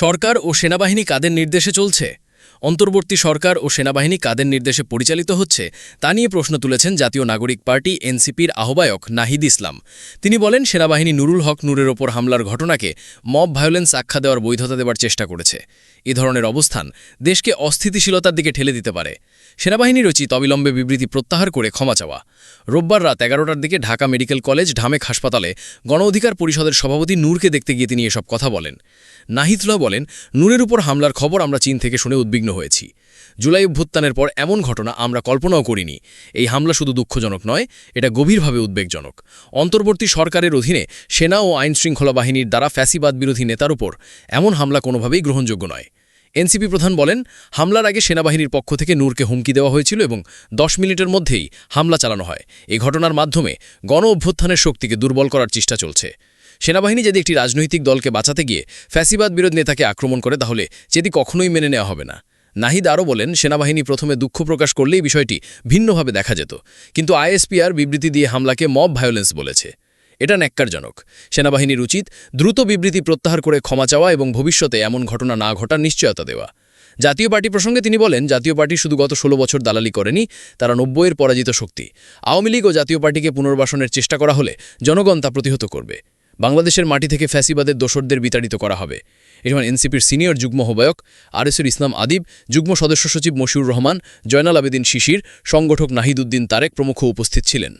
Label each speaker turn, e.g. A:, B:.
A: সরকার ও সেনাবাহিনী কাদের নির্দেশে চলছে? অন্তর্বর্তী সরকার ও সেনাবাহিনী কাদের নির্দেশে পরিচালিত হচ্ছে তা নিয়ে প্রশ্ন তুলেছেন জাতীয় নাগরিক পার্টি এনসিপির আহ্বায়ক নাহিদ ইসলাম। তিনি বলেন, সেনাবাহিনী নুরুল হক নূরের ওপর হামলার ঘটনাকে মব ভায়োলেন্স আখ্যা দেওয়ার বৈধতা দেওয়ার চেষ্টা করেছে। এ ধরনের অবস্থান দেশকে অস্থিতিশীলতার দিকে ঠেলে দিতে পারে। সেনাবাহিনীর উচিত অবিলম্বে বিবৃতি প্রত্যাহার করে ক্ষমা চাওয়া। রোববার রাত 11টার দিকে ঢাকা মেডিকেল কলেজ ঢামেক হাসপাতালে গণ অধিকার পরিষদের সভাপতি নূরকে দেখতে গিয়ে তিনি এসব কথা বলেন। নাহিদুল্লাহ বলেন, নূরের উপর হামলার খবর আমরা চীন থেকে শুনে উদ্বিগ্ন হয়েছি। জুলাই অভ্যুত্থানের পর এমন ঘটনা আমরা কল্পনাও করিনি। এই হামলা শুধু দুঃখজনক নয়, এটা গভীরভাবে উদ্বেগজনক। অন্তর্বর্তী সরকারের অধীনে সেনা ও আইনশৃঙ্খলা বাহিনীর দ্বারা ফ্যাসিবাদ বিরোধী নেতার উপর এমন হামলা কোনোভাবেই গ্রহণযোগ্য নয়। এনসিপি প্রধান বলেন, হামলার আগে সেনাবাহিনীর পক্ষ থেকে নূরকে হুমকি দেওয়া হয়েছিল এবং 10 মিনিটের মধ্যেই হামলা চালানো হয়। এই ঘটনার মাধ্যমে গণ অভ্যুত্থানের শক্তিকে দুর্বল করার চেষ্টা চলছে। সেনাবাহিনী যদি একটি রাজনৈতিক দলকে বাঁচাতে গিয়ে ফ্যাসিবাদ বিরোধী নেতাকে আক্রমণ করে, তাহলে যেটি কখনোই মেনে নেওয়া হবে না। নাহিদ আরও বলেন, সেনাবাহিনী প্রথমে দুঃখ প্রকাশ করলেই বিষয়টি ভিন্নভাবে দেখা যেত, কিন্তু আইএসপিআর বিবৃতি দিয়ে হামলাকে মব ভায়োলেন্স বলেছে। এটা ন্যাক্কারজনক। সেনাবাহিনীর উচিত দ্রুত বিবৃতি প্রত্যাহার করে ক্ষমা চাওয়া এবং ভবিষ্যতে এমন ঘটনা না ঘটার নিশ্চয়তা দেওয়া। জাতীয় পার্টি প্রসঙ্গে তিনি বলেন, জাতীয় পার্টি শুধু গত 16 বছর দালালি করেনি, তারা 90-এর পরাজিত শক্তি। আওয়ামী লীগ ও জাতীয় পার্টিকে পুনর্বাসনের চেষ্টা করা হলে জনগণ তা প্রতিহত করবে। বাংলাদেশের মাটি থেকে ফ্যাসিবাদের দোসরদের বিতাড়িত করা হবে। এরমান এনসিপির সিনিয়র যুগ্ম আহ্বায়ক আরএসের ইসলাম আদিব, যুগ্ম সদস্য সচিব মশিউর রহমান, জয়নাল আবেদিন শিশির, সংগঠক নাহিদ উদ্দিন তারেক প্রমুখ উপস্থিত ছিলেন।